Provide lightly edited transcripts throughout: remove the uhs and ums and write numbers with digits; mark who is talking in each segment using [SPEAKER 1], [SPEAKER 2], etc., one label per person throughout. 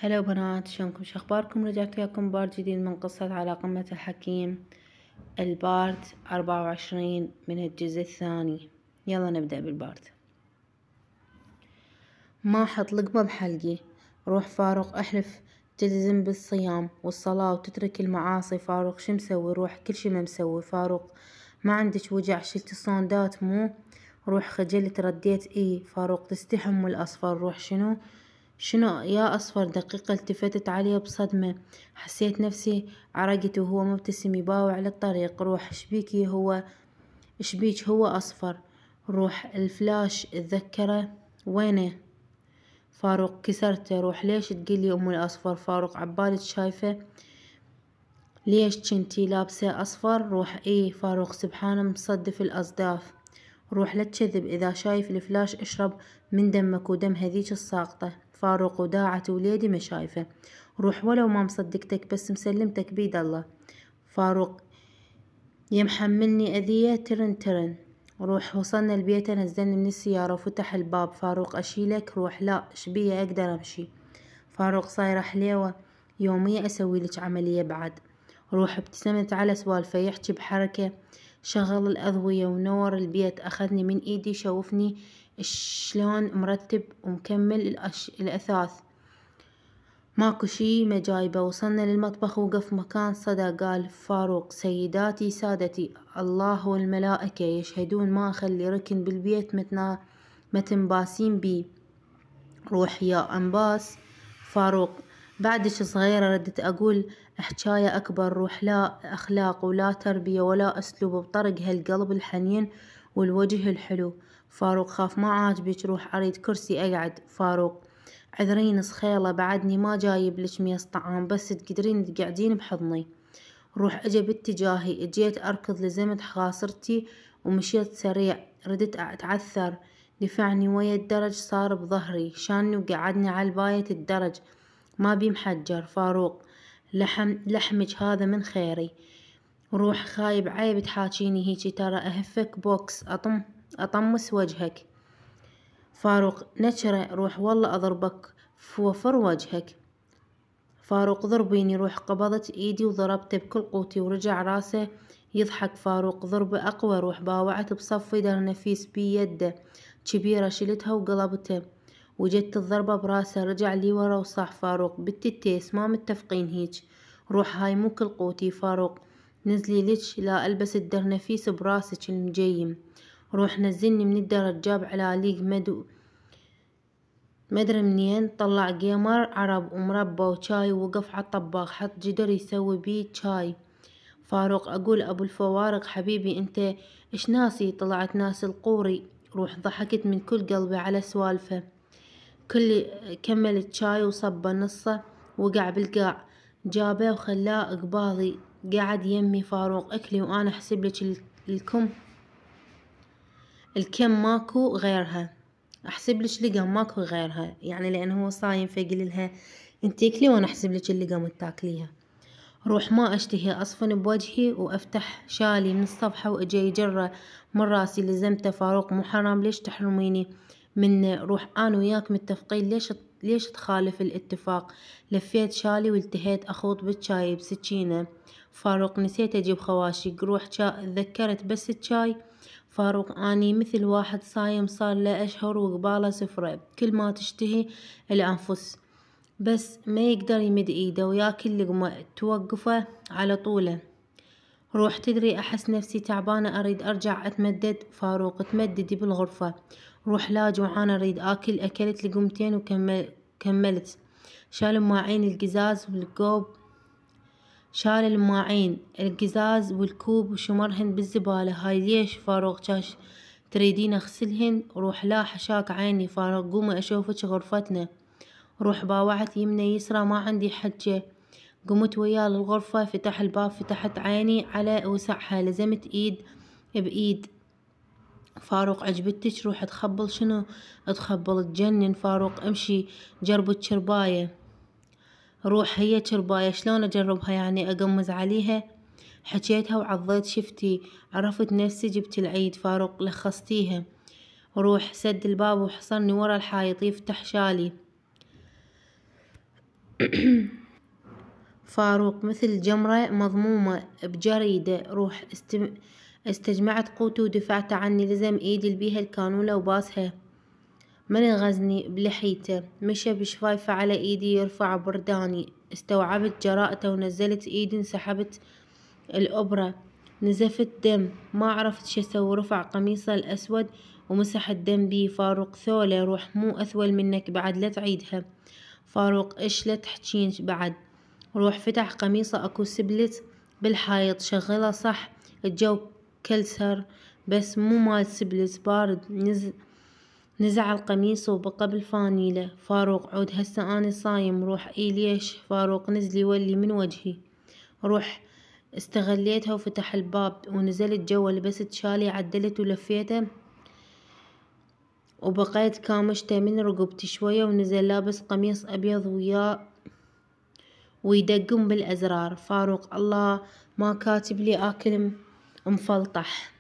[SPEAKER 1] هلا بنات، شلونكم؟ شخباركم؟ رجعت وياكم بارت جديد من قصة على قمة الحكيم، البارت 24 من الجزء الثاني. يلا نبدأ بالبارت. ما حط لقمة بحلقي. روح فاروق، احلف تلزم بالصيام والصلاة وتترك المعاصي. فاروق شو مسوي؟ روح كل شي ما مسوي. فاروق ما عندك وجع؟ شلت الصوندات مو؟ روح خجلت رديت ايه. فاروق تستحي ام الاصفر. روح شنو يا أصفر؟ دقيقة التفتت عليه بصدمة، حسيت نفسي عرقت وهو مبتسم يباوع للطريق. روح شبيك هو أصفر؟ روح الفلاش اتذكره وينه؟ فاروق كسرته. روح ليش تقلي أم الأصفر؟ فاروق عبالك شايفة ليش كنتي لابسة أصفر؟ روح ايه. فاروق سبحانه مصدف الأصداف. روح لا تكذب، إذا شايف الفلاش اشرب من دمك ودم هذيك الساقطة. فاروق وداعت وليدي ما شايفه. روح ولو ما مصدقتك بس مسلمتك بيد الله. فاروق يمحملني أذية ترن ترن. روح وصلنا البيت، نزلني من السيارة وفتح الباب. فاروق أشيلك؟ روح لا، شبيه أقدر أمشي؟ فاروق صايرة حليوة يومية أسوي لك عملية بعد. روح ابتسمت على سوالفه يحكي بحركة. شغل الأضوية ونور البيت، أخذني من إيدي شوفني شلون مرتب ومكمل الأثاث، ماكو شي ما جايبه. وصلنا للمطبخ وقف مكان صدى. قال فاروق سيداتي سادتي، الله والملائكة يشهدون ما أخلي ركن بالبيت متن باسين بي. روح يا أنباس. فاروق بعدش صغيرة، ردت أقول حكاية أكبر. روح لا أخلاق ولا تربية ولا أسلوب بطرق هالقلب الحنين والوجه الحلو. فاروق خاف ما عاجبك؟ روح أريد كرسي أقعد. فاروق عذرين صخيلة، بعدني ما جايب لك ميس طعام، بس تقدرين تقعدين بحضني. روح اجى باتجاهي، اجيت اركض لزمت خاصرتي ومشيت سريع. ردت اتعثر، دفعني ويا الدرج صار بظهري، شاني وقعدني على الباية الدرج ما بي محجر. فاروق لحمك هذا من خيري. روح خايب عيب تحاكيني هيجي، ترى اهفك بوكس اطمس وجهك. فاروق نشرة. روح والله اضربك في وفر وجهك. فاروق ضربيني. روح قبضت ايدي وضربته بكل قوتي ورجع راسه يضحك. فاروق ضربة اقوى. روح باوعت بصفي در نفيس بيده كبيرة، شلتها وقلبته وجدت الضربة براسه. رجع لي ورا وصح فاروق بالتتيس ما متفقين هيج. روح هاي مو كل قوتي. فاروق نزلي ليش لا البس الدر نفيس براسك المجيم. روح نزلني من الدرج، جاب علاليق مدري منين، طلع جيمر عرب ومربى وشاي ووقف عالطباخ حط جدر يسوي بيه شاي. فاروق اقول ابو الفوارق حبيبي انت ايش ناسي؟ طلعت ناس القوري. روح ضحكت من كل قلبي على سوالفه. كمل شاي وصبه نصه وقع بالقاع، جابه وخلاه قباضي قعد يمي. فاروق اكلي وانا احسب لك الكم ماكو غيرها، احسب لك لقم ماكو غيرها، يعني لانه هو صايم فيقول لها انت اكلي وانا احسب لك اللقم وتاكليها. روح ما اشتهي اصفن بوجهي وافتح شالي من الصفحة واجي يجره من راسي. لزمته فاروق مو حرام ليش تحرميني منه؟ روح انا وياك متفقين، ليش تخالف الاتفاق؟ لفيت شالي والتهيت اخوط بالشاي بسكينة. فاروق نسيت اجيب خواشق. روح تذكرت بس الشاي. فاروق اني مثل واحد صايم صار له اشهر وقباله سفرة، كل ما تشتهي الانفس بس ما يقدر يمد ايده وياكل لقمة توقفه على طوله. روح تدري احس نفسي تعبانة اريد ارجع اتمدد. فاروق تمددي بالغرفة. روح لا جوعانة اريد اكل. اكلت لقمتين وكملت. شال الماعين القزاز والكوب شال الماعين القزاز والكوب وشمرهن بالزبالة. هاي ليش؟ فاروق جاش تريدين اغسلهن؟ روح لا حشاك عيني. فاروق قومي اشوفك غرفتنا. روح باوعت يمنى يسرى ما عندي حجة. قمت وياه للغرفة، فتح الباب، فتحت عيني على وسعها، لزمت ايد بايد. فاروق عجبتك؟ روح تخبل. شنو تخبل؟ تجنن. فاروق امشي جرب الشرباية. روح هي شرباية شلون اجربها؟ يعني اقمز عليها؟ حكيتها وعضيت شفتي، عرفت نفسي جبت العيد. فاروق لخصتيها. روح سد الباب وحصرني ورا الحايط يفتح شالي. فاروق مثل جمرة مضمومة بجريدة، روح استجمعت قوتي ودفعت عني، لزم ايدي البيها الكانولة وباسها من غزني بلحيته، مشى بشفايفه على ايدي يرفع برداني، استوعبت جراءته ونزلت ايدي انسحبت الأبرة، نزفت دم ما عرفت شو اسوي، رفع قميصه الأسود ومسح الدم بيه. فاروق ثولة روح مو أثول منك بعد لا تعيدها. فاروق ايش لا تحجين بعد، روح فتح قميصه اكو سبلت بالحايط شغله صح، الجو كلسر بس مو مال سبلت بارد، نزع القميص وبقى بالفانيلة. فاروق عود هسه اني صايم، روح اي ليش فاروق نزلي ولي من وجهي، روح استغليتها وفتح الباب ونزلت جوا، لبست شالي عدلت ولفيته وبقيت كامشته من رقبتي شوية، ونزل لابس قميص أبيض ويدقم بالأزرار. فاروق الله ما كاتب لي آكل مفلطح،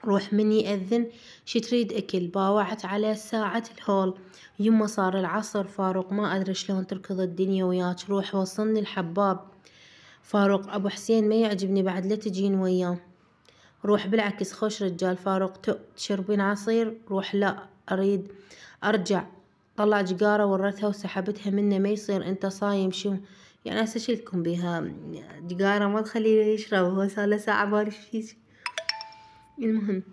[SPEAKER 1] روح من يأذن شي تريد أكل، باوعت على ساعة الهول يما صار العصر. فاروق ما أدري شلون تركض الدنيا وياك، روح وصلني الحباب. فاروق أبو حسين ما يعجبني بعد لا تجين وياه، روح بالعكس خوش رجال. فاروق تشربين عصير، روح لا أريد أرجع. طلع جقارة ورتها وسحبتها منه، ما يصير انت صايم شو يعني هسه شلكم بيها جقارة ما تخليه يشرب، هو صار له ساعة بارش. المهم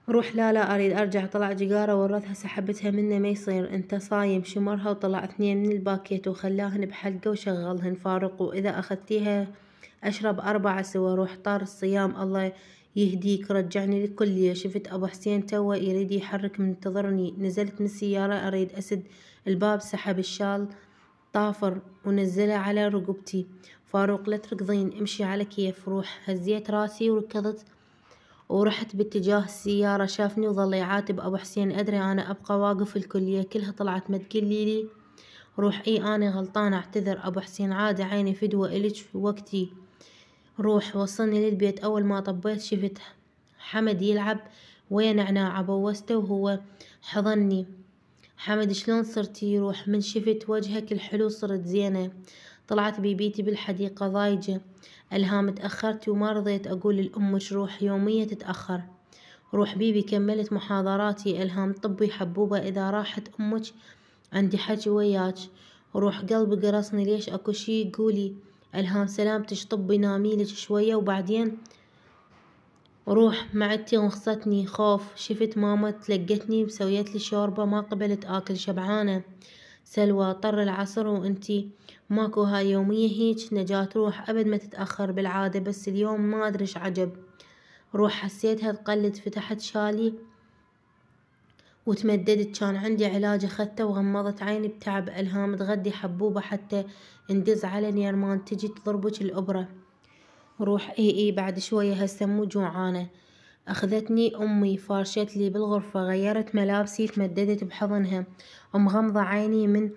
[SPEAKER 1] روح لا أريد أرجع. طلع جقارة ورثها سحبتها منه، ما يصير انت صايم، شمرها وطلع 2 من الباكيت وخلاهن بحلقه وشغلهن. فاروق وإذا أخذتيها أشرب 4 سوا، روح طار الصيام الله يهديك رجعني للكلية. شفت أبو حسين توه يريد يحرك منتظرني، نزلت من السيارة أريد أسد الباب، سحب الشال طافر ونزله على رقبتي. فاروق لا تركضين امشي على كيف، روح هزيت راسي وركضت ورحت باتجاه السيارة. شافني وظل يعاتب أبو حسين، أدري أنا أبقى واقف، الكلية كلها طلعت ما تقلي لي، روح إي أنا غلطانة أعتذر. أبو حسين عادي عيني فدوة إلك وقتي، روح وصلني للبيت. أول ما طبيت شفت حمد يلعب ويا نعناع، بوسته وهو حضني، حمد شلون صرتي، روح من شفت وجهك الحلو صرت زينة. طلعت بيبيتي بالحديقة ضايجة، ألهام تأخرتي وما رضيت أقول لأمك، روح يومية تتأخر. روح بيبي كملت محاضراتي. ألهام طبي حبوبة، إذا راحت أمك عندي حكي وياك. روح قلبي قرصني، ليش أكو شي قولي. ألهام سلامتش طبي ناميلك شوية وبعدين. روح معدتي غصتني خوف، شفت ماما تلقتني وسويت لي شوربة، ما قبلت آكل شبعانة. سلوى طر العصر وانتي ماكو، هاي يومية هيج. نجاة روح أبد ما تتأخر بالعادة، بس اليوم ما أدري ايش عجب. روح حسيتها تقلد، فتحت شالي وتمددت، كان عندي علاج أخذته وغمضت عيني بتعب. ألهام تغدي حبوبة حتى ندز على نيرمان تجي تضربك الأبرة. روح اي بعد شوية هسه مو جوعانة. أخذتني أمي فارشت لي بالغرفة، غيرت ملابسي تمددت بحضنها، ومغمضة عيني من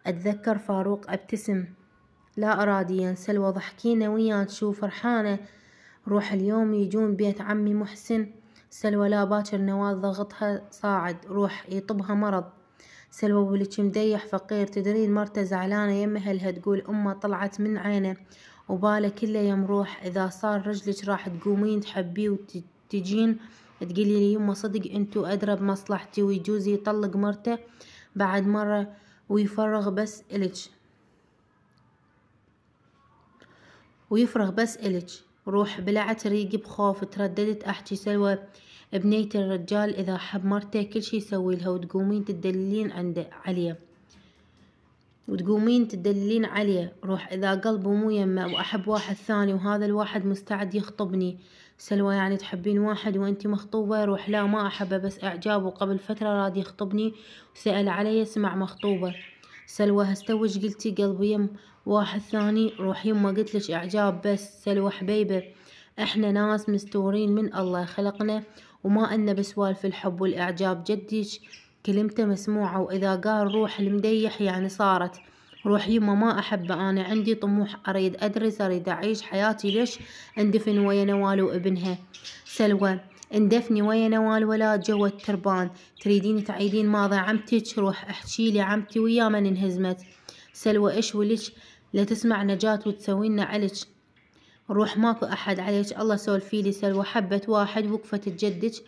[SPEAKER 1] أتذكر فاروق أبتسم لا أراديا. سلوى ضحكينا وياك شو فرحانة، روح اليوم يجون بيت عمي محسن. سلوى لا باكر نواة ضغطها صاعد، روح يطبها مرض. سلوى ولك مديح فقير، تدرين مرته زعلانة يم أهلها، تقول أمه طلعت من عينه وباله كله يمروح، إذا صار رجلك راح تقومين تحبيه وتجين تقولي لي يمه صدق انتو أدرى بمصلحتي، ويجوز يطلق مرته بعد مرة ويفرغ بس إلك. روح بلعت ريقي بخوف، ترددت أحكي. سلوى بنية الرجال إذا حب مرته كل شي يسوي لها، وتقومين تدللين عليه. روح إذا قلبه مو يمه وأحب واحد ثاني وهذا الواحد مستعد يخطبني. سلوى يعني تحبين واحد وانتي مخطوبة؟ روح لا ما أحبه بس إعجاب، وقبل فترة راد يخطبني وسأل علي سمع مخطوبة. سلوى هستوج قلتي قلبي يم واحد ثاني؟ روح يمه قلتلك إعجاب بس. سلوى حبيبة احنا ناس مستورين من الله خلقنا، وما أن بسوالف الحب والإعجاب، جديك كلمته مسموعة، وإذا قال روح المديح يعني صارت. روح يمه ما أحبه، أنا عندي طموح، أريد أدرس، أريد أعيش حياتي، ليش أندفن ويا نوال وابنها. سلوى اندفني ويا نوال ولا جوا التربان، تريدين تعيدين ماضي عمتك؟ روح احجيلي عمتي ويا من انهزمت. سلوى ايش ولش لا تسمع نجاة وتسوينا عليك؟ روح ماكو احد عليك، الله سولفيلي. سلوى حبت واحد وقفت تجدج،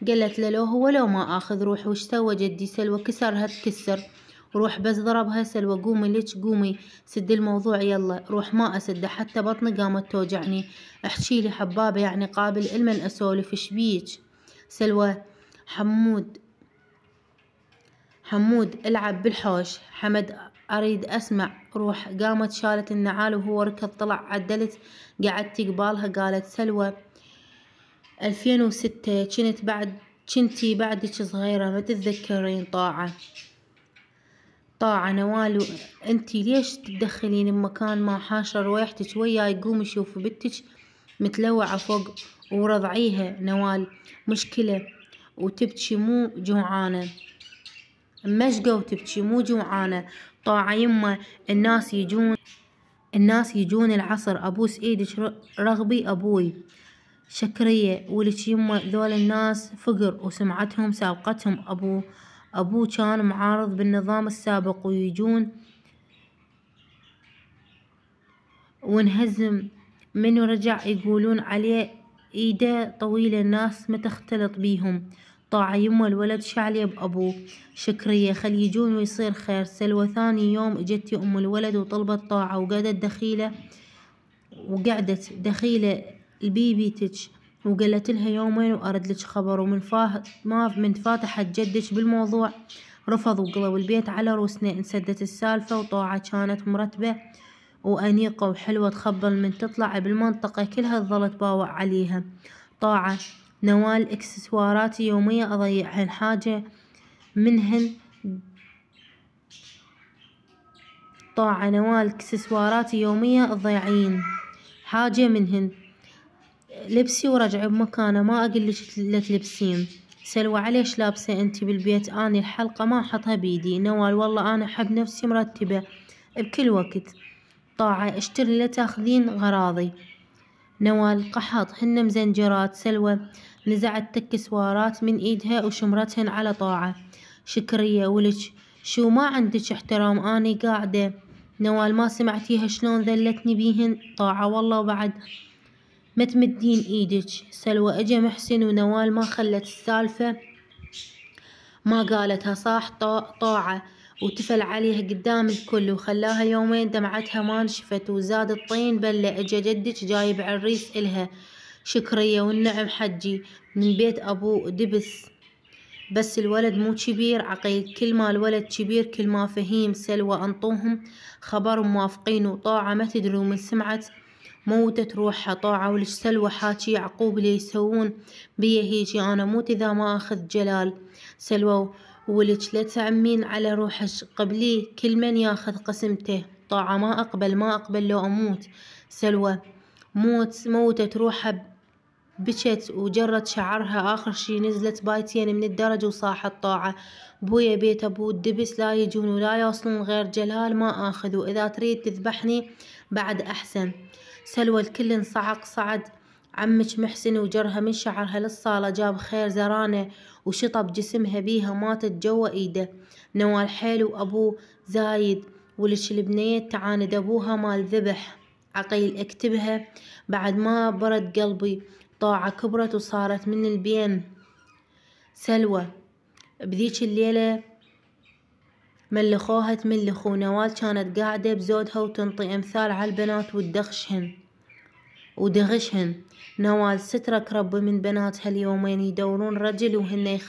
[SPEAKER 1] قالت له لو هو لو ما اخذ روح. وش سوى جدي؟ سلوى كسرها تكسر. روح بس ضربها. سلوى قومي ليش قومي، سد الموضوع يلا. روح ما اسده حتى بطني قامت توجعني. احكي لي حبابه يعني قابل المن اسولف شبيك؟ سلوى حمود العب بالحوش. حمد اريد اسمع. روح قامت شالت النعال وهو ركض طلع عدلت قعدتي قبالها. قالت سلوى 2006 كنتي بعدك صغيرة ما تتذكرين. طاعة نوال انتي ليش تتدخلين بمكان ما حاشر روايحتك وياي؟ قومي شوفي بنتك متلوعة فوق ورضعيها. نوال مشكلة وتبكي مو جوعانة. مشقة وتبكي مو جوعانة. طاعة يمه الناس يجون العصر ابوس ايدك رغبي ابوي. شكرية ولك يمه ذول الناس فقر وسمعتهم سابقتهم. أبوه كان معارض بالنظام السابق ويجون وانهزم منو رجع يقولون عليه ايده طويلة. الناس ما تختلط بيهم. طاعة يمه الولد شعلي بأبوه. شكرية خل يجون ويصير خير. سلوى ثاني يوم اجت ام الولد وطلبت طاعة وقعدت دخيلة لبيبيتك وقالت لها يومين وأرد لك خبر. ومن فاتحت جدك بالموضوع رفض وقلب البيت على روسنا. انسدت السالفة وطاعة كانت مرتبة وأنيقة وحلوة تخبل من تطلع بالمنطقة كلها ظلت باوع عليها. طاعة نوال اكسسواراتي يومية أضيعهن حاجة منهن. طاعة نوال اكسسواراتي يومية تضيعين حاجة منهن. لبسي ورجعي بمكانه ما اقلك لا تلبسين. سلوى عليش لابسة انتي بالبيت؟ اني الحلقة ما احطها بيدي. نوال والله انا احب نفسي مرتبة بكل وقت. طاعة اشتري لا تاخذين غراضي. نوال قحط هن مزنجرات. سلوى نزعت اكسسوارات من ايدها وشمرتهن على طاعة. شكرية ولك شو ما عندك احترام اني قاعدة؟ نوال ما سمعتيها شلون ذلتني بيهن؟ طاعة والله بعد ما تمدين ايدك. سلوى اجا محسن ونوال ما خلت السالفة ما قالتها صاح طاعة وتفل عليها قدام الكل وخلاها يومين دمعتها ما نشفت وزاد الطين بلة. اجا جدك جايب عريس الها. شكرية والنعم حجي من بيت ابوه دبس بس الولد مو كبير عقيل. كل ما الولد كبير كل ما فهيم. سلوى انطوهم خبر موافقين وطاعة ما تدري ومن سمعت موتت روحها. طاعة ولش سلوى حاكي يعقوب لي يسوون بيا هيجي انا موت اذا ما اخذ جلال. سلوى ولش لا تعمين على روحك قبلي كل من ياخذ قسمته. طاعة ما اقبل لو اموت. سلوى موتت روحها بكت وجرت شعرها. آخر شي نزلت بايتين من الدرج وصاحت طاعة بويا بيت أبو الدبس لا يجون ولا يوصلون غير جلال ما آخذ وإذا تريد تذبحني بعد أحسن. سلوى الكل انصعق. صعد عمك محسن وجرها من شعرها للصالة جاب خير زرانة وشطب جسمها بيها ماتت جوا ايده. نوال حيل وأبو زايد ولش البنيت تعاند أبوها مال ذبح عقيل اكتبها بعد ما برد قلبي. طاعة كبرت وصارت من البين. سلوى بذيك الليلة ملخوها تملخو. نوال كانت قاعدة بزودها وتنطي امثال على البنات ودغشهن. نوال سترك ربي من بناتها اليومين يدورون رجل وهن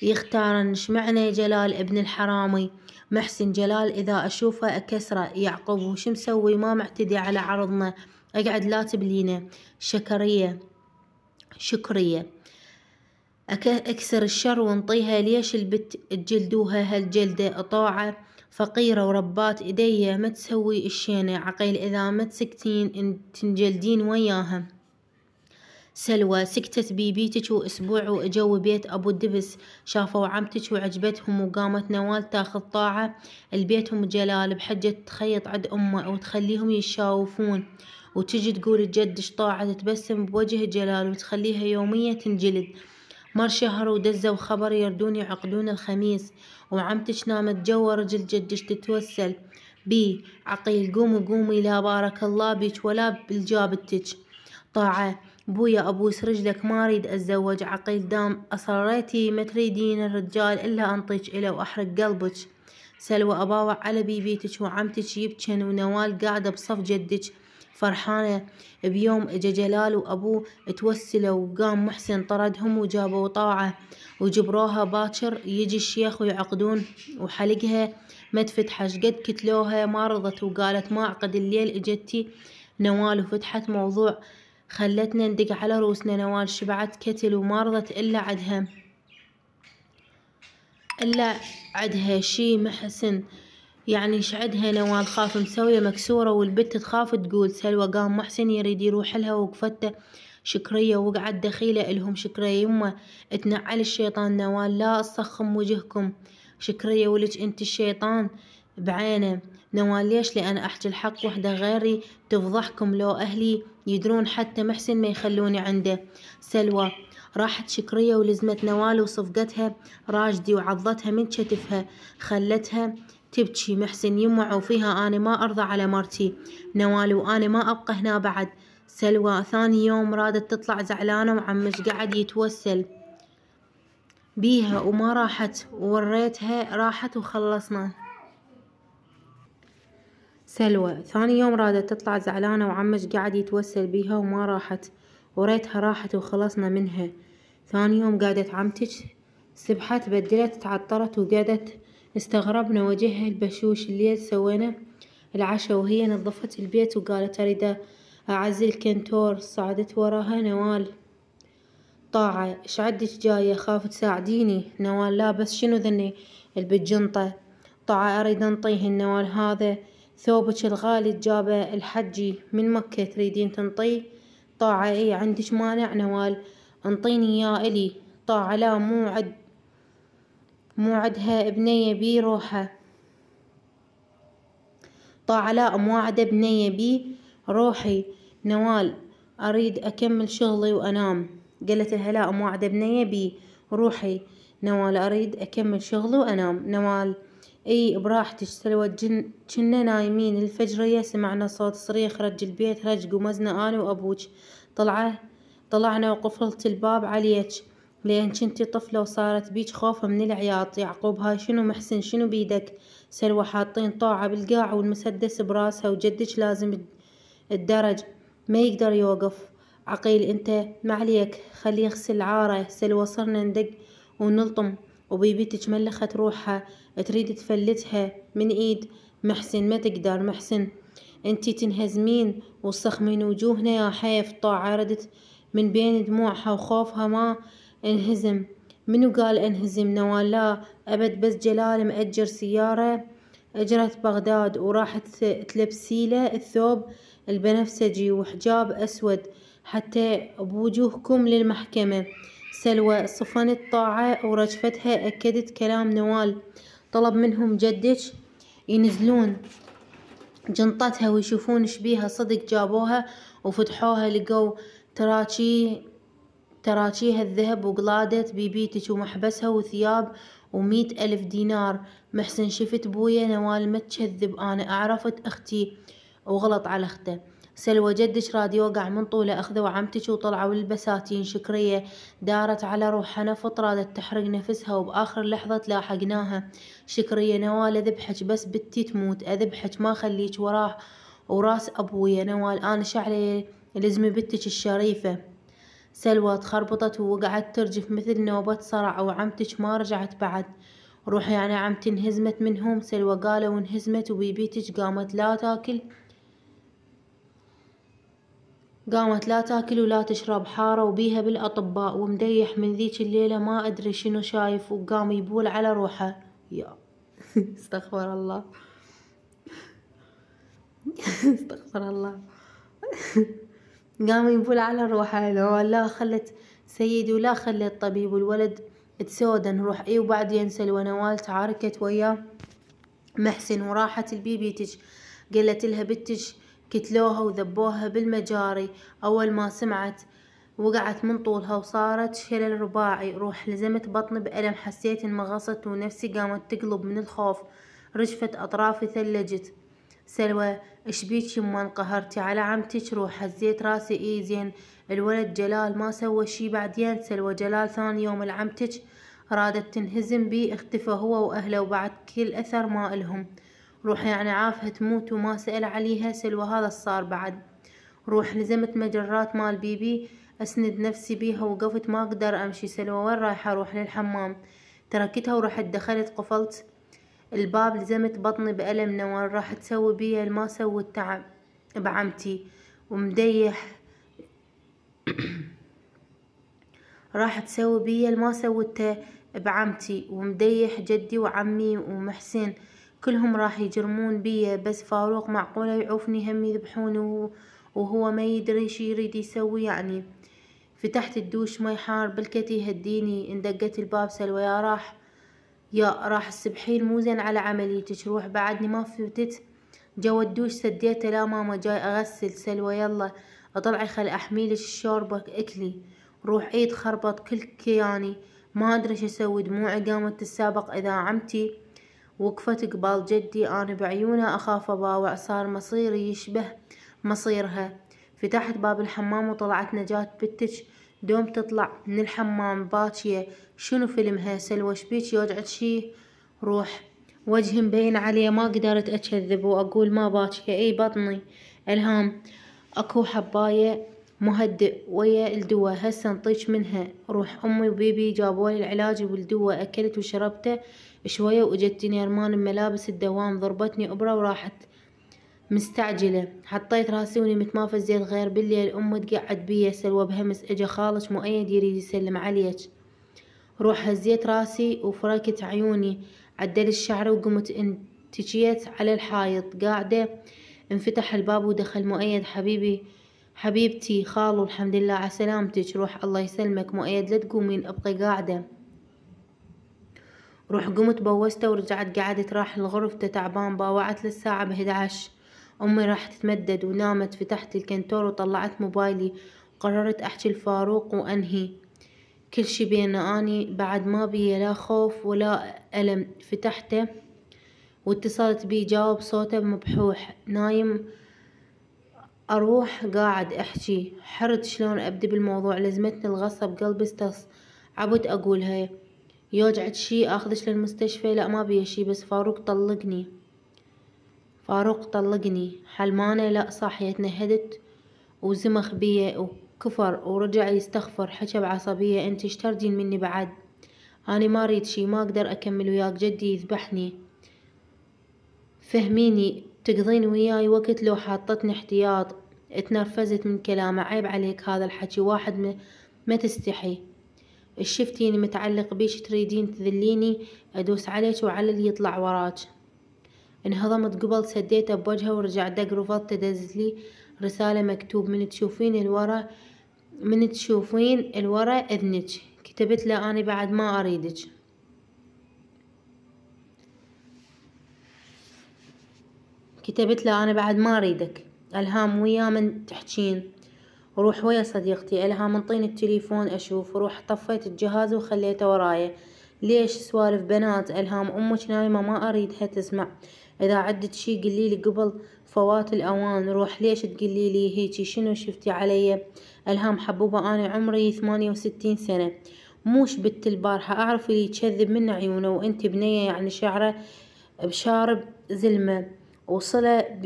[SPEAKER 1] يختارن. شمعنا جلال ابن الحرامي محسن جلال اذا اشوفه اكسره. يعقوب وش مسوي ما معتدي على عرضنا؟ اقعد لا تبلينا. شكرية اكسر الشر وانطيها. ليش البت تجلدوها هالجلدة؟ طاعة فقيرة وربات ايديا ما تسوي الشينة عقيل اذا ما تسكتين تنجلدين وياها. سلوى سكتت بيبيتك واسبوع واجوا بيت ابو الدبس شافوا عمتك وعجبتهم وقامت نوال تاخذ طاعة البيتهم جلال بحجة تخيط عد امه وتخليهم يشاوفون وتجي تقول لجدش طاعة تتبسم بوجه جلال وتخليها يومية تنجلد. مر شهر ودزوا خبر يردون يعقدون الخميس، وعمتش نامت جوا رجل جدش تتوسل بي عقيل قومي لا بارك الله بيك ولا بالجابتك. طاعة بويا أبوس رجلك ما أريد أتزوج. عقيل دام أصريتي ما تريدين الرجال إلا أنطيك إله وأحرق قلبك. سلوى أباوع على بيبيتك وعمتك يبكن، ونوال قاعدة بصف جدك فرحانة بيوم اجا جلال وأبوه توسلوا، وقام محسن طردهم وجابوا طاعة وجبروها باكر يجي الشيخ ويعقدون، وحلقها ما تفتحش قد كتلوها ما رضت، وقالت ما أعقد الليل اجتي نوال وفتحت موضوع خلتنا ندق على روسنا. نوال شبعت كتل وما رضت إلا عدها شي محسن يعني شعدها. نوال خاف مسوية مكسورة والبت تخاف تقول. سلوى قام محسن يريد يروح لها وقفته شكرية وقعد دخيلة إلهم. شكرية يمه تنعل الشيطان. نوال لا أصخم وجهكم شكرية ولج انت الشيطان بعينه. نوال ليش؟ لأن أحكي الحق وحدة غيري تفضحكم، لو أهلي يدرون حتى محسن ما يخلوني عنده. سلوى راحت شكرية ولزمت نوال وصفقتها راجدي وعضتها من كتفها خلتها تبكي. محسن يمع وفيها أنا ما أرضى على مرتي نوال وأنا ما أبقى هنا بعد. سلوى ثاني يوم رادت تطلع زعلانة وعمش قعد يتوسل بيها وما راحت، ووريتها راحت وخلصنا. سلوى ثاني يوم رادت تطلع زعلانة وعمش قاعد يتوسل بيها وما راحت، وريتها راحت وخلصنا منها. ثاني يوم قعدت عمتك سبحت بدلت تعطرت وقعدت استغربنا وجهها البشوش. الليل سوينا العشاء وهي نظفت البيت وقالت أريد أعزل كنتور. صعدت وراها نوال. طاعة ايش عدك جاية؟ خاف تساعديني. نوال لا بس شنو ذني البجنطة. طاعة أريد أنطيه. نوال هذا ثوبك الغالي جابه الحجي من مكة تريدين تنطيه؟ طاعة اي عندك مانع؟ نوال انطيني اياه إلي. طاعة لا مو عدها بنية بي روحه. طاعة لا مواعدة بنية بي روحي. نوال أريد أكمل شغلي وأنام. قالت لها لا مواعدة بنية بي روحي. نوال أريد أكمل شغلي وأنام. نوال اي براحتك. سلوى كنا نايمين الفجرية سمعنا صوت صريخ رج البيت رج قمزنا أنا وأبوك. طلعنا وقفلت الباب عليك لأن كنتي طفلة وصارت بيك خوفة من العياط. يعقوب هاي شنو؟ محسن شنو بيدك؟ سلوى حاطين طاعة بالقاع والمسدس براسها وجدك لازم الدرج ما يقدر يوقف. عقيل انت ما عليك خليه يغسل عاره. سلوى صرنا ندق ونلطم وبيبيتك ملخت روحها تريد تفلتها من ايد محسن ما تقدر. محسن انتي تنهزمين وصخمين وجوهنا يا حيف. طاعة ردت من بين دموعها وخوفها ما انهزم. منو قال انهزم؟ نوال لا أبد بس جلال مأجر سيارة أجرت بغداد وراحت تلبسيله الثوب البنفسجي وحجاب أسود حتى بوجوهكم للمحكمة. سلوى صفنت طاعة ورجفتها أكدت كلام نوال. طلب منهم جدك ينزلون جنطتها ويشوفون شبيها. صدق جابوها وفتحوها لقوا تراجيها الذهب وقلادة بيبيتك ومحبسها وثياب و100,000 دينار. محسن شفت بويا. نوال ما تكذب أنا أعرفت أختي وغلط على أخته. سلوى جدك راد يوقع من طوله أخذوا عمتك وطلعوا البساتين. شكرية دارت على روحها نفط رادت تحرق نفسها وبآخر لحظة لاحقناها. شكرية نوال أذبحك بس بنتي تموت أذبحك ما خليك وراه وراس أبويا. نوال أنا شعلي لزمي بنتك الشريفة. سلوى تخربطت ووقعت ترجف مثل نوبة صرع وعمتك ما رجعت بعد. روحي يعني عمتي انهزمت منهم. سلوى قالوا انهزمت وبيبيتك قامت لا تاكل ولا تشرب حارة وبيها بالأطباء ومديح من ذيك الليلة ما أدري شنو شايف وقام يبول على روحه. يا استغفر الله استغفر الله قام يبول على روحه. لا خلت سيدي ولا خلت طبيب والولد تسودن روح اي. وبعدين سلوى نوال تعاركت وياه محسن وراحت البيبيتش قالت لها بنتش كتلوها وذبوها بالمجاري. أول ما سمعت وقعت من طولها وصارت شلل رباعي. روح لزمت بطني بألم، حسيت إن مغصت ونفسي قامت تقلب من الخوف. رجفت أطرافي ثلجت. سلوى ايش بيك يما انقهرتي على عمتك؟ روح هزيت راسي. زين الولد جلال ما سوى شي بعدين؟ سلوى جلال ثاني يوم لعمتك رادت تنهزم بي اختفى هو واهله وبعد كل اثر ما الهم. روح يعني عافها تموت وما سأل عليها؟ سلوى هذا الصار بعد. روح لزمت مجرات مال بيبي اسند نفسي بيها وقفت ما اقدر امشي. سلوى وين رايحة؟ اروح للحمام. تركتها ورحت دخلت قفلت الباب. لزمت بطني بألم. نوال راح تسوي بيا ما سوت تعب بعمتي ومديح راح تسوي بيا ما سوته بعمتي ومديح جدي وعمي ومحسن كلهم راح يجرمون بيا، بس فاروق معقولة يعوفني هم يذبحوني وهو ما يدري شي يريد يسوي يعني. فتحت الدوش مي حار بالكتي يهديني. اندقت الباب. سلوى يا راح السبحين مو زين على عمليتك. روح بعدني ما فتت جو الدوش سديته. لا ماما جاي اغسل. سلوى يلا اطلعي خل احميلك الشوربة اكلي. روح عيد خربط كل كياني ما ادري شو اسوي. دموعي قامت تسابق. اذا عمتي وقفت قبال جدي انا بعيونه اخاف اباوع. صار مصيري يشبه مصيرها. فتحت باب الحمام وطلعت نجاة بنتك دوم تطلع من الحمام باكية. شنو فيلمها؟ سلوى شبيك يوجعك شي؟ روح وجهي مبين عليه ما قدرت اكذب واقول ما باكية. اي بطني. الهام اكو حباية مهدئ ويا الدواء هسه نطيج منها. روح امي وبيبي جابولي العلاج والدواء اكلت وشربته شوية واجتني ارمان بملابس الدوام. ضربتني ابرة وراحت مستعجلة. حطيت راسي ونمت ما فزيت غير بالليل. امي تقعد بيا. سلوى بهمس اجا خالك مؤيد يريد يسلم عليك. روح هزيت راسي وفركت عيوني عدل الشعر وقمت انتجيت على الحايط قاعدة. انفتح الباب ودخل مؤيد. حبيبتي خالو الحمد لله على سلامتك. روح الله يسلمك مؤيد لا تقومين ابقي قاعدة. روح قمت بوسته ورجعت قعدت. راح لغرفته تعبان. باوعت للساعة ب11. امي راح تتمدد ونامت. فتحت الكنتور وطلعت موبايلي وقررت احكي لفاروق وانهي كل شي بينا. اني بعد ما بي لا خوف ولا الم. فتحته واتصلت بيه جاوب صوته مبحوح. نايم؟ اروح قاعد احكي حرت شلون ابدي بالموضوع. لزمتني الغصة بقلبي عبد اقولها. يوجعك شي اخذش للمستشفى؟ لا ما بيه شي بس فاروق طلقني. حلمانة؟ لا صاحية نهدت وزمخ بيه وكفر ورجع يستغفر. حكى بعصبية انت ايش ترجين مني بعد؟ اني ما اريد شي ما اقدر اكمل وياك جدي يذبحني. فهميني تقضين وياي وقت لو حاطتني احتياط. اتنرفزت من كلامه. عيب عليك هذا الحكي واحد ما تستحي. شفتيني متعلق بيش تريدين تذليني؟ ادوس عليك وعلى اللي يطلع وراك. انهضمت قبل سديته بوجهه ورجع دق. رفضت دزت لي رسالة مكتوب من تشوفين الورا اذنك. كتبت له اني بعد ما اريدك. كتبت له انا بعد ما اريدك. الهام ويا من تحجين؟ روح ويا صديقتي. الهام انطيني التليفون اشوف. روح طفيت الجهاز وخليته ورايا. ليش سوالف بنات؟ الهام امك نايمة ما اريدها تسمع. اذا عدت شي قليلي قبل فوات الاوان. روح ليش تقليلي هيجي؟ شنو شفتي علي؟ الهام حبوبة انا عمري 68 سنة مو شبت البارحة. اعرف اللي يكذب من عيونه وانت بنية يعني شعره بشارب زلمة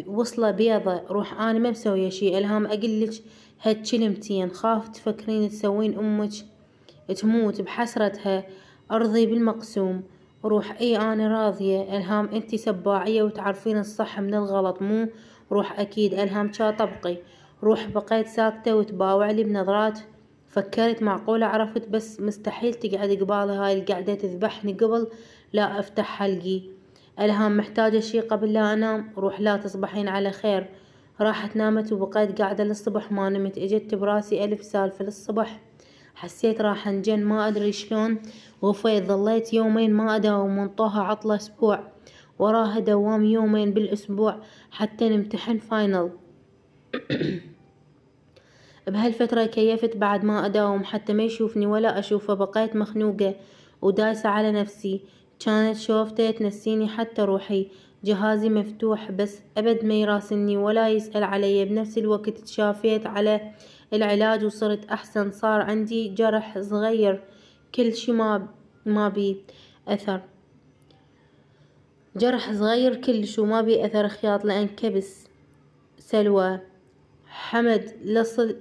[SPEAKER 1] وصلة بيضة. روح انا ما مسوية شي. الهام اقلك هالكلمتين خاف تفكرين تسوين امك تموت بحسرتها. ارضي بالمقسوم. روح اي انا راضية. الهام انتي سباعية وتعرفين الصح من الغلط مو؟ روح اكيد. الهام طبقي. روح بقيت ساكتة وتباوع لي بنظرات. فكرت معقولة عرفت بس مستحيل تقعد قبالها هاي القعدة تذبحني قبل لا افتح حلقي. الهام محتاجة شي قبل لا انام؟ روح لا تصبحين على خير. راحت نامت وبقيت قاعدة للصبح ما نمت. اجت براسي الف سالفة للصبح. حسيت راح انجن ما ادري شلون. وفيت ظليت يومين ما اداوم وانطوها عطلة اسبوع وراها دوام يومين بالاسبوع حتى نمتحن فاينل. بهالفترة كيفت بعد ما أداوم حتى ما يشوفني ولا أشوفه، بقيت مخنوقة ودايسة على نفسي. كانت شوفته تنسيني حتى روحي. جهازي مفتوح بس أبد ما يراسلني ولا يسأل علي. بنفس الوقت تشافيت على العلاج وصرت أحسن. صار عندي جرح صغير كل شي ما بي أثر. جرح صغير كلش وما بي أثر خياط لأن كبس. سلوى حمد لا تظل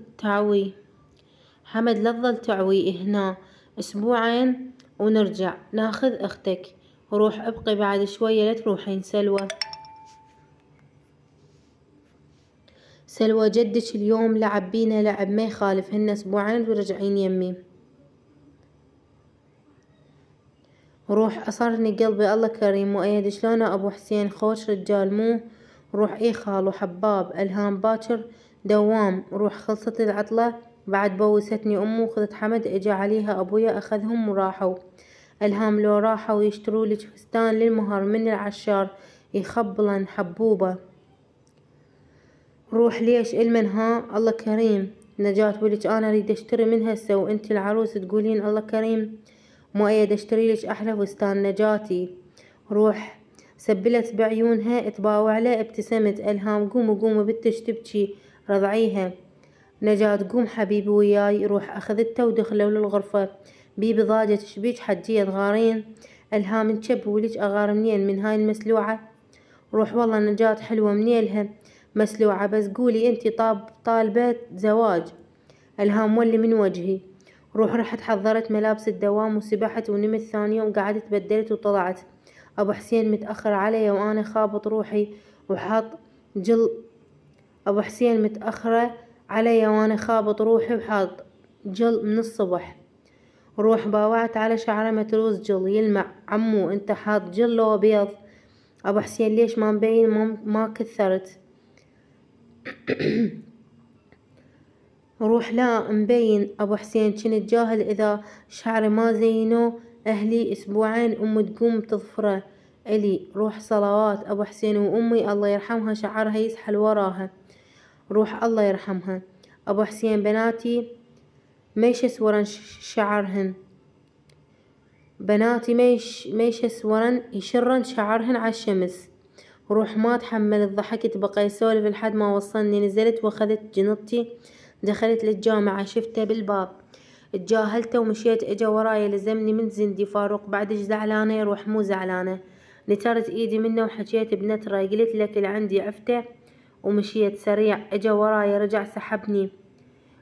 [SPEAKER 1] تعوي هنا أسبوعين ونرجع ناخذ أختك. روح ابقي بعد شوية لا تروحين. سلوى جدك اليوم لعب بينا لعب ما يخالف، هن أسبوعين ورجعين يمي. روح أصرني قلبي الله كريم. مؤيد شلونه أبو حسين؟ خوش رجال مو؟ روح إيه خالو حباب. إلهام باكر دوام. روح خلصت العطلة بعد بوستني أمه وخذت حمد إجا عليها أبويا أخذهم وراحوا. إلهام لو راحوا يشتروا لك فستان للمهر من العشار يخبلن حبوبة. روح ليش المن ها؟ الله كريم. نجاة ولك أنا أريد أشتري من هسه وأنت العروس تقولين الله كريم. مؤيد أشتري لك أحلى فستان نجاتي. روح سبلت بعيونها تباوع له. ابتسمت. إلهام قومي بنتش تبكي رضعيها. نجاة قوم حبيبي وياي. روح أخذته ودخلوا للغرفة. بيبي ضاجت شبيك حجية تغارين؟ إلهام نشب ولك أغار منين من هاي المسلوعة؟ روح والله نجاة حلوة منيلها مسلوعة بس قولي انتي طالبة زواج. إلهام ولي من وجهي. روح رحت حضرت ملابس الدوام وسبحت ونمت. ثاني يوم قعدت بدلت وطلعت. أبو حسين متأخر علي وأنا خابط روحي وحاط جل. أبو حسين متأخرة علي وأنا خابط روحي وحاط جل من الصبح. روح باوعت على شعره متروس جل يلمع. عمو انت حاط جل لو بيض؟ أبو حسين ليش ما مبين؟ ما كثرت. روح لا مبين. أبو حسين كنت جاهل إذا شعري ما زينو أهلي أسبوعين أم تقوم تظفره إلي. روح صلوات. أبو حسين وأمي الله يرحمها شعرها يسحل وراها. روح الله يرحمها. أبو حسين بناتي ميش سورن شعرهن. بناتي ميش سورن يشرن شعرهن على الشمس. روح ما تحملت ضحكت بقى يسولف لحد ما وصلني. نزلت واخذت جنطتي دخلت للجامعة. شفته بالباب اتجاهلته ومشيت. اجا وراي لزمني من زندي. فاروق بعدش زعلانة؟ يروح مو زعلانة. نترت ايدي منه وحكيت بنترة قلت لك اللي عندي عفته ومشيت سريع. اجا وراي رجع سحبني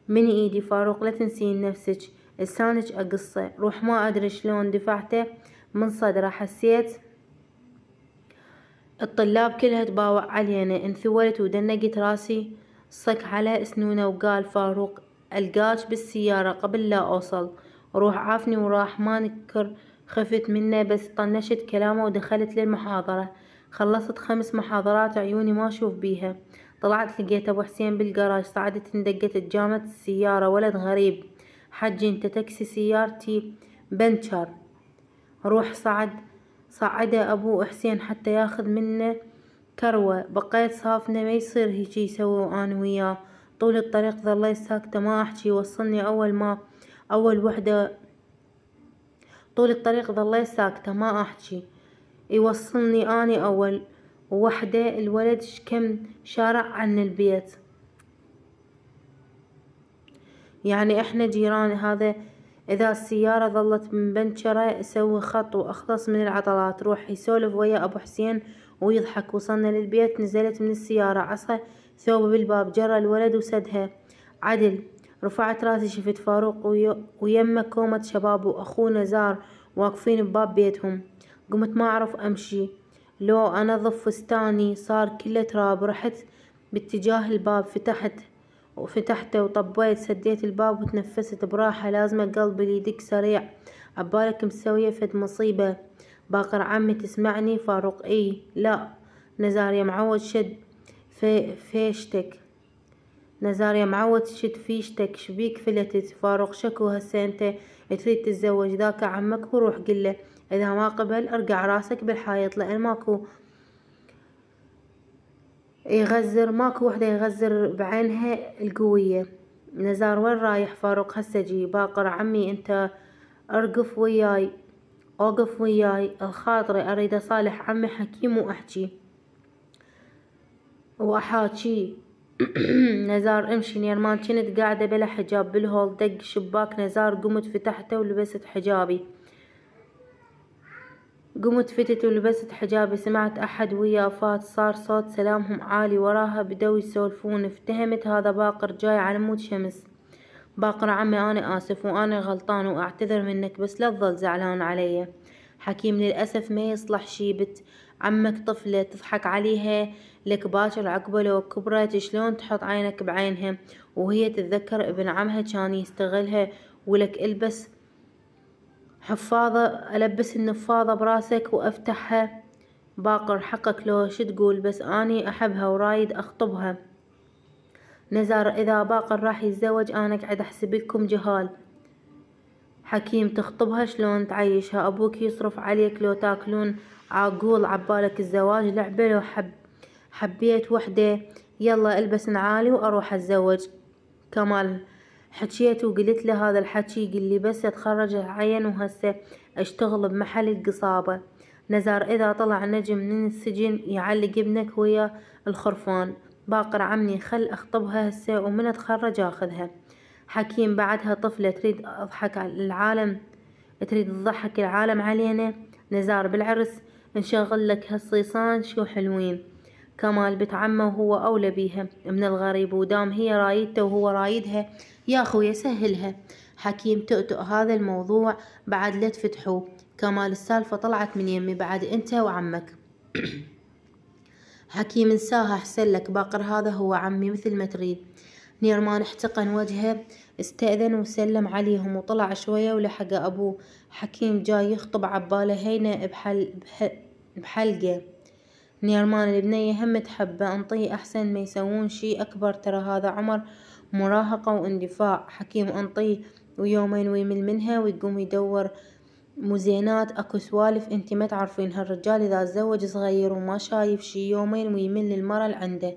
[SPEAKER 1] من ايدي. فاروق لا تنسين نفسك لسانك اقصه. روح ما ادري شلون دفعته من صدره. حسيت الطلاب كلها تباوع علينا. انثولت ودنقت راسي صك على سنونه وقال فاروق القاك بالسيارة قبل لا اوصل. روح عافني وراح ما نكر. خفت منه بس طنشت كلامه ودخلت للمحاضرة. خلصت 5 محاضرات عيوني ما اشوف بيها. طلعت لقيت ابو حسين بالجراج. صعدت اندقت جامت السيارة. ولد غريب حجي انت تاكسي سيارتي بنشر. روح صعده ابو حسين حتى ياخذ منه كروة. بقيت صافنة ما يصير هيجي يسوي وانا وياه. طول الطريق ظليت ساكتة ما احكي. وصلني اول وحدة. طول الطريق ظليت ساكتة ما احكي. يوصلني اني اول وحدة. الولد كم شارع عن البيت يعني احنا جيران. هذا اذا السيارة ظلت مبنشرة اسوي خط واخلص من العطلات. روح يسولف ويا ابو حسين ويضحك. وصلنا للبيت نزلت من السيارة عصا ثوب بالباب جرى الولد وسدها عدل. رفعت راسي شفت فاروق ويمه كومة شباب واخوه نزار واقفين بباب بيتهم. قمت ما اعرف امشي لو انظف فستاني صار كله تراب. رحت باتجاه الباب فتحته وطبيت سديت الباب وتنفست براحة. لازمة قلبي اللي يدق سريع. عبالك مسوية فد مصيبة؟ باقر عمي تسمعني؟ فاروق اي لا. نزار يا معود شد فيشتك. نزار يا معود شد فيشتك شبيك فلتت؟ فاروق شكو هسه انت تريد تتزوج ذاك عمك وروح قله اذا ما قبل ارقع راسك بالحايط لان يغزر، ماكو وحدة يغزر بعينها القوية. نزار وين رايح؟ فاروق هسه جي. باقر عمي انت ارقف وياي، اوقف وياي، الخاطري اريد اصالح عمي حكيم واحاكيه. نزار امشي. نيرمان كنت قاعدة بلا حجاب بالهول، دق شباك نزار، قمت فتحته ولبست حجابي. قمت فتت ولبست حجابي، سمعت أحد ويا فات، صار صوت سلامهم عالي، وراها بدوا يسولفون. افتهمت هذا باقر جاي على مود شمس. باقر عمي أنا آسف وأنا غلطان وأعتذر منك، بس لا تظل زعلان علي. حكيم للأسف ما يصلح شي، بنت عمك طفلة تضحك عليها لك باكر عقبه لو كبرت شلون تحط عينك بعينها وهي تتذكر ابن عمها كان يستغلها. ولك البس حفاظة، ألبس النفاضة براسك وأفتحها. باقر حقك لو شو تقول، بس أني أحبها ورايد أخطبها. نزار إذا باقر راح يتزوج أنا قاعد أحسب لكم جهال. حكيم تخطبها شلون تعيشها؟ أبوك يصرف عليك لو تاكلون عقول، عبالك الزواج لعبة لو حبيت وحدة يلا البس نعالي وأروح أتزوج. كمال حكيت وقلت له هذا الحكي، قل لي بس اتخرج العين وهسه اشتغل بمحل القصابة. نزار إذا طلع نجم من السجن يعلق ابنك ويا الخرفان. باقر عمي خل أخطبها هسه ومن اتخرج اخذها. حكيم بعدها طفلة تريد أضحك على العالم، تريد تضحك العالم علينا. نزار بالعرس نشغل لك هالصيصان شو حلوين. كمال بنت عمه وهو أولى بيها من الغريب، ودام هي رايدته وهو رايدها يا خويا سهلها. حكيم تؤتؤ هذا الموضوع بعد لا تفتحوه. كمال السالفة طلعت من يمي بعد انت وعمك. حكيم انساها احسن لك، باقر هذا هو عمي مثل ما تريد. نيرمان احتقن وجهه، استأذن وسلم عليهم وطلع شوية ولحق أبوه. حكيم جاي يخطب عباله هينا بحلقة. نيرمان البنية هم تحبه، انطيه أحسن ما يسوون شي أكبر، ترى هذا عمر مراهقة واندفاع. حكيم انطيه ويومين ويمل منها ويقوم يدور مزينات. اكو سوالف انتي ما تعرفين، هالرجال اذا تزوج صغير وما شايف شي يومين ويمل المرة العنده.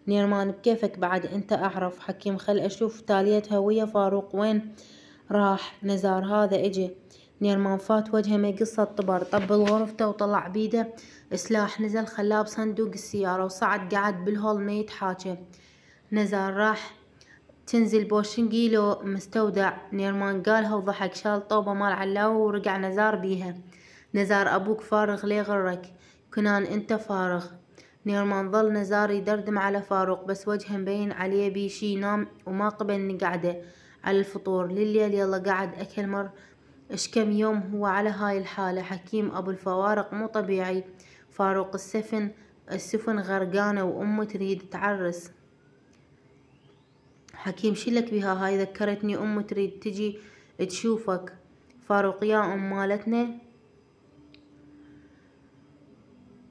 [SPEAKER 1] نيرمان بكيفك بعد انت اعرف. حكيم خل اشوف تاليتها ويا فاروق وين راح. نزار هذا اجي. نيرمان فات وجهه ما قصة طبر، طبل غرفته وطلع بيده سلاح، نزل خلاه بصندوق السيارة وصعد قعد بالهول ما يتحاكى. نزار راح تنزل بوشنقي لو مستودع. نيرمان قالها وضحك، شال طوبة مال علاوة ورجع نزار بيها. نزار أبوك فارغ ليه غرك؟ كنان انت فارغ. نيرمان ظل نزار يدردم على فاروق، بس وجهه مبين عليه بي شي نام وما قبل نقعده على الفطور لليل. يلا قعد أكل مر اش كم يوم هو على هاي الحالة. حكيم أبو الفوارق مو طبيعي. فاروق السفن غرقانة وأمه تريد تعرس. حكيم شلك بها هاي؟ ذكرتني أمه تريد تجي تشوفك. فاروق يا أم مالتنا.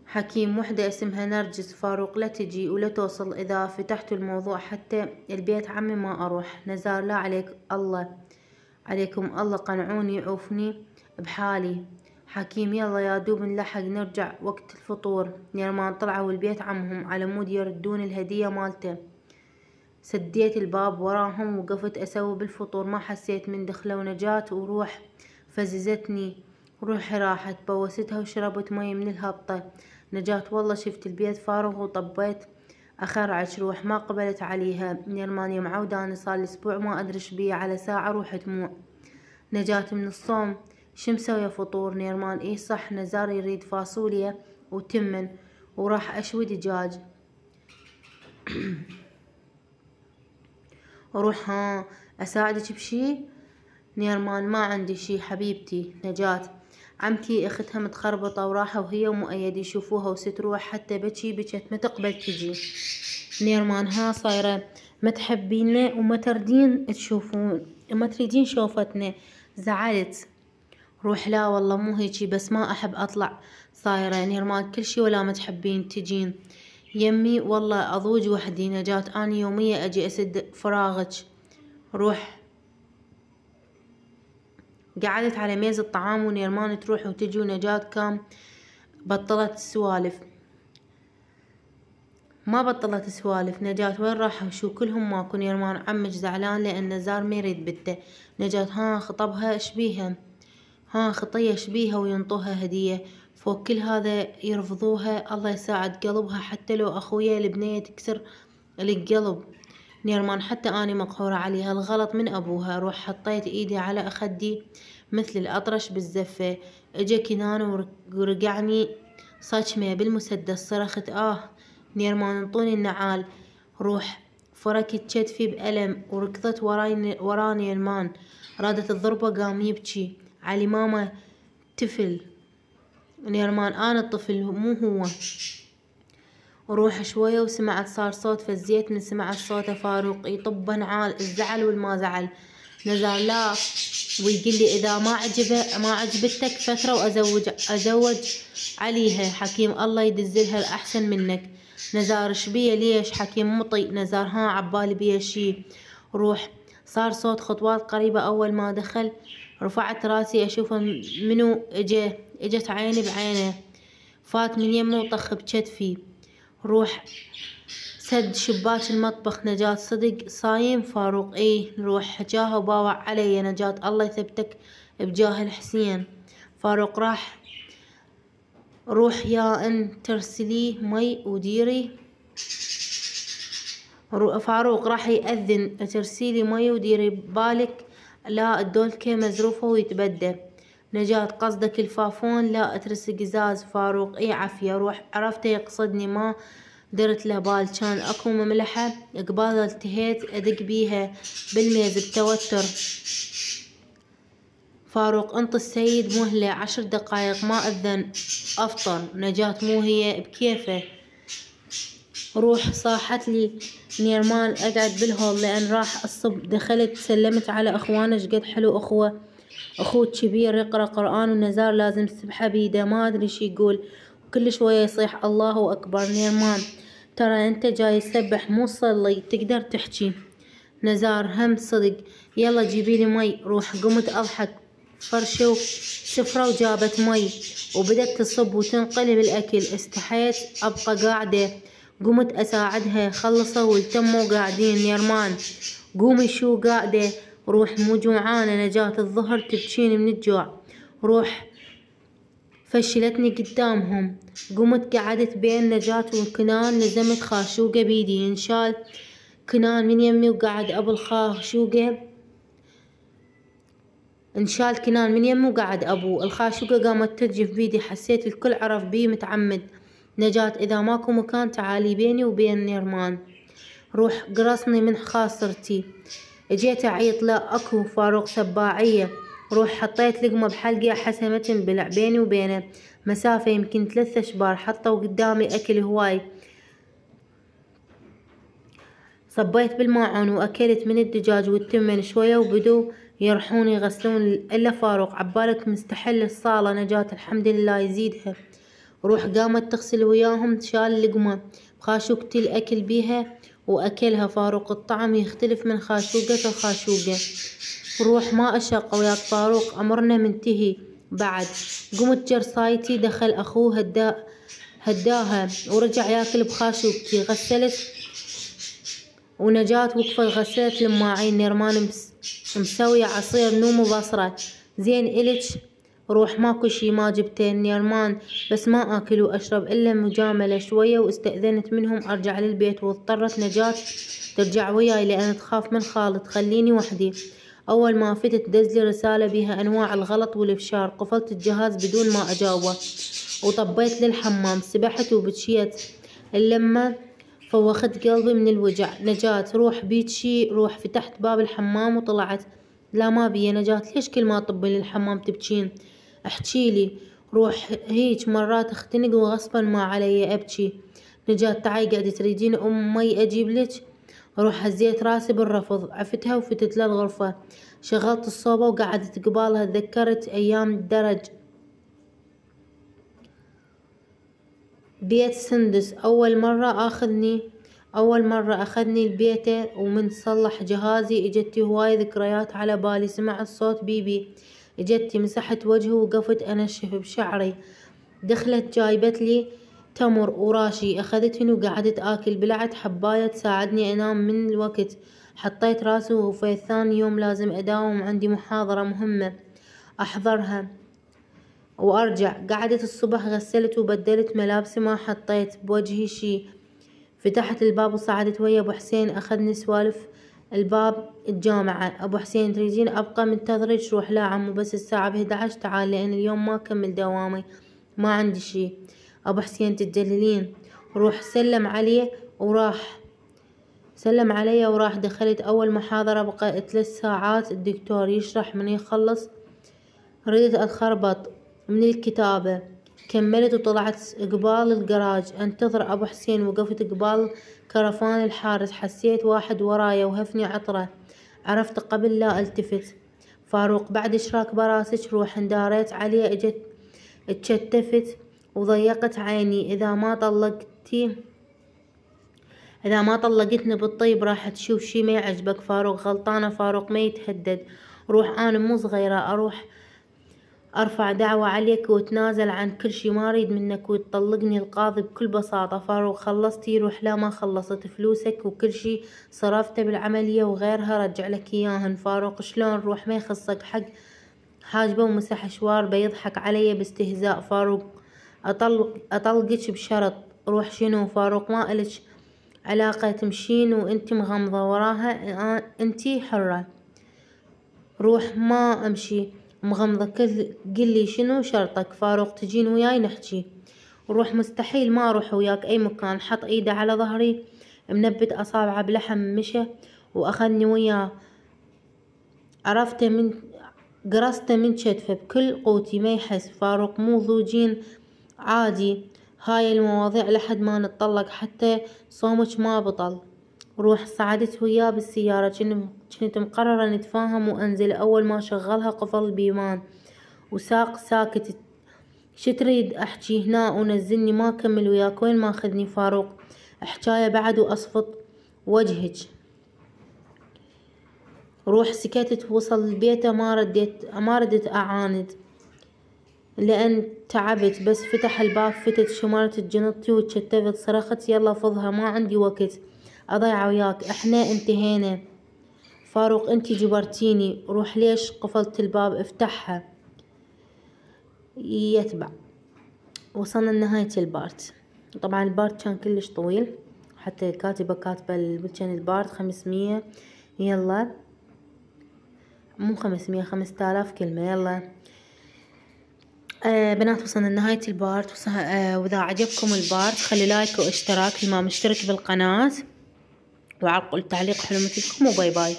[SPEAKER 1] حكيم وحدة اسمها نرجس. فاروق لا تجي ولا توصل إذا فتحتوا الموضوع حتى البيت عمي ما أروح. نزار لا عليك الله، عليكم الله قنعوني عوفني بحالي. حكيم يلا يا دوب نلحق نرجع وقت الفطور. نيرمان طلعوا البيت عمهم على مود يردون الهدية مالته. سديت الباب وراهم وقفت أسوي بالفطور، ما حسيت من دخلة ونجاة وروح فززتني. روحي راحت، بوستها وشربت مي من الهبطة. نجاة والله شفت البيت فارغ وطبيت أخرعش روح ما قبلت عليها. نيرمان يا معودة أنا صار الأسبوع ما أدري بيه على ساعة روح دموع. نجاة من الصوم شو مسوية فطور؟ نيرمان إيه صح، نزار يريد فاصوليا وتمن وراح أشوي دجاج. وروح ها أساعدك بشي؟ نيرمان ما عندي شي حبيبتي. نجاة عمتي اختها متخربطة وراحة وهي ومؤيد يشوفوها وستروح حتى بكي بكت ما تقبل تجي. نيرمان ها صايرة ما تحبينا وما تردين تشوفون، ما تريدين شوفتنا، زعلت. روح لا والله مو هيجي، بس ما أحب أطلع صايرة. نيرمان كل شي ولا ما تحبين تجين يمي والله أضوج وحدي. نجاة أنا يومية أجي أسد فراغك. روح. قعدت على ميز الطعام ونيرمان تروح وتجي ونجاة كام بطلت السوالف. ما بطلت سوالف. نجاة وين راحوا شو كلهم ماكو. نيرمان عمك زعلان لأن نزار ما يريد بنته. نجاة ها خطبها اشبيها، ها خطية اشبيها وينطوها هدية، فوق كل هذا يرفضوها. الله يساعد قلبها، حتى لو أخويا البنية تكسر القلب. نيرمان حتى أني مقهورة عليها، الغلط من أبوها. روح حطيت إيدي على أخدي مثل الأطرش بالزفة. اجا كنان ورقعني صجمة بالمسدس. صرخت نيرمان انطوني النعال. روح فركت كتفي بألم وركضت وراني نيرمان. رادت الضربة قام يبكي علي ماما طفل. نيرمان أنا الطفل مو هو. وروح شوية وسمعت صار صوت فزيت من سمعت صوته فاروق يطب نعال الزعل والما زعل. نزار لا ويقول لي إذا ما عجبتك فترة وأزوج عليها. حكيم الله يدزلها الأحسن منك. نزار شبيه ليش حكيم مطي. نزار ها عبالي بيه شي. روح صار صوت خطوات قريبة. أول ما دخل رفعت راسي أشوفه منو اجت عيني بعينه. فات من يمه وطخ بكتفي. روح سد شباك المطبخ. نجاة صدق صايم فاروق. روح حجاها وباوع علي. نجاة الله يثبتك بجاه الحسين. فاروق راح روح يا ان ترسلي مي وديري. فاروق راح يأذن ترسيلي مي وديري بالك لا الدولكة مزروفة ويتبدى. نجاة قصدك الفافون؟ لا اترس قزاز. فاروق عافية. روح عرفته يقصدني ما درت له بال. كان اكو مملحة قبال التهيت ادق بيها بالميز بتوتر. فاروق انط السيد مهلة 10 دقايق ما اذن افطر. نجاة مو هي بكيفه. روح صاحت لي نيرمان اقعد بالهول لان راح الصب. دخلت سلمت على اخوانه شقد حلو اخوه كبير يقرا قرآن ونزار لازم السبحة بيده ما ادري شي يقول وكل شوية يصيح الله اكبر. نيرمان ترى انت جاي تسبح مو تصلي تقدر تحكي. نزار هم صدق يلا جيبيلي مي. روح قمت اضحك فرشوا سفرة وجابت مي وبدت تصب وتنقلب الاكل. استحيت ابقى قاعدة قمت اساعدها. خلصوا والتموا قاعدين. نيرمان قومي شو قاعدة. روح مو جوعانة. نجاة الظهر تبكين من الجوع. روح فشلتني قدامهم. قمت قعدت بين نجاة وكنان. لزمت خاشوقة بيدي انشال كنان من يمي وقعد ابو الخاشوقة. انشال كنان من يمي وقعد ابو الخاشوقة. قامت ترجف بيدي. حسيت الكل عرف بي متعمد. نجاة اذا ماكو مكان تعالي بيني وبين نيرمان. روح قرصني من خاصرتي. اجيت اعيط لا اكو. فاروق سباعية. روح حطيت لقمة بحلقي حسمة تنبلع بيني وبينه مسافة يمكن 3 اشبار. حطوا قدامي اكل هواي. صبيت بالماعون واكلت من الدجاج والتمن شوية وبدو يرحون يغسلون. الا فاروق عبالك مستحل الصالة. نجاة الحمد لله يزيدها. روح قامت تغسل وياهم. شال لقمة بخاشوقتي الاكل بيها واكلها. فاروق الطعم يختلف من خاشوقة لخاشوقة. روح ما اشق وياك فاروق امرنا منتهي بعد. قمت جرصايتي. دخل اخوه هداها ورجع ياكل بخاشوقتي. غسلت ونجاة وقفت غسلت الماعين. نيرمان مسوي عصير نوم وبصرة. زين إلك؟ روح ماكو شي ما جبته. نيرمان بس ما اكل واشرب الا مجاملة شوية. واستأذنت منهم ارجع للبيت واضطرت نجاة ترجع وياي لان تخاف من خالد تخليني وحدي. اول ما فتت دزلي رسالة بيها انواع الغلط والافشار. قفلت الجهاز بدون ما اجاوبه وطبيت للحمام. سبحت وبكيت لما فوخت قلبي من الوجع. نجاة روح بيتشي. روح فتحت باب الحمام وطلعت. لا ما بي نجاة ليش كل ما طبي للحمام تبكين؟ احكيلي. روح هيج مرات اختنق وغصبا ما علي ابكي. نجاة تعي قاعدة تريدين مي اجيب لك؟ روح هزيت راسي بالرفض. عفتها وفتت للغرفة. شغلت الصوبة وقعدت قبالها. تذكرت ايام الدرج بيت سندس. أول مرة أخذني لبيته ومن صلح جهازي اجتي هواي ذكريات على بالي. سمعت صوت بيبي. اجتي مسحت وجهه وقفت أنشف بشعري. دخلت جايبت لي تمر وراشي أخذتهن وقعدت آكل، بلعت حباية تساعدني أنام من الوقت، حطيت راسي وفي ثاني يوم لازم أداوم، عندي محاضرة مهمة أحضرها وأرجع. قعدت الصبح غسلت وبدلت ملابسي، ما حطيت بوجهي شي. فتحت الباب وصعدت ويا أبو حسين، أخذني سوالف الباب الجامعة. أبو حسين تريدين أبقى منتظرك؟ روح لا عمو، بس الساعة ب11 تعال، لأن اليوم ما أكمل دوامي، ما عندي شي. أبو حسين تتجللين. روح سلم علي وراح. دخلت أول محاضرة، بقى 3 ساعات الدكتور يشرح، من يخلص ردت أتخربط من الكتابة. كملت وطلعت قبال الجراج انتظر أبو حسين. وقفت قبال كرفان الحارس، حسيت واحد ورايا وهفني عطرة، عرفت قبل لا التفت. فاروق بعد اشراك براسك. روح انداريت عليه، اجت اتشتفت وضيقت عيني. إذا ما طلقتني بالطيب راح تشوف شي ما يعجبك. فاروق غلطانة، فاروق ما يتهدد. روح، أنا مو صغيرة أروح أرفع دعوة عليك وتنازل عن كل شي، ما أريد منك وتطلقني القاضي بكل بساطة. فاروق خلصتي؟ روح لا ما خلصت، فلوسك وكل شي صرفته بالعملية وغيرها رجع لك إياهن. فاروق شلون؟ روح ما يخصك حق حاجبه ومسح شوار بيضحك علي باستهزاء. فاروق أطلقك بشرط. روح شنو؟ فاروق ما إلك علاقة، تمشين وانتي مغمضة وراها، انتي حرة. روح ما امشي مغمضة، قلي شنو شرطك؟ فاروق تجين وياي نحكي. روح مستحيل، ما اروح وياك اي مكان. حط ايده على ظهري منبت اصابعه بلحم، مشى واخذني وياه. قرصته من كتفه بكل قوتي ما يحس. فاروق مو زوجين عادي هاي المواضيع لحد ما نتطلق، حتى صومك ما بطل. روح صعدت وياه بالسيارة، كنت مقررة نتفاهم وانزل. اول ما شغلها قفل البيبان وساق ساكت. تريد احكي هنا ونزلني ما اكمل وياك؟ وين ماخذني؟ فاروق حكاية بعد واصفط وجهك. روح سكتت. وصل البيت ما ردت اعاند لأن تعبت، بس فتح الباب فتت، شمرت جنطتي وتشتفت. صرخت يلا فضها، ما عندي وقت أضيع وياك، احنا انتهينا. فاروق انتي جبرتيني. روح ليش قفلت الباب؟ افتحها. يتبع. وصلنا لنهاية البارت. طبعا البارت كان كلش طويل، حتى كاتبة كان البارت 500، يلا مو 500، 5000 كلمة. يلا بنات وصلنا لنهاية البارت. وإذا عجبكم البارت خلي لايك واشتراك اللي ما مشترك بالقناة، وعلقوا التعليق حلو مثلكم، وباي باي.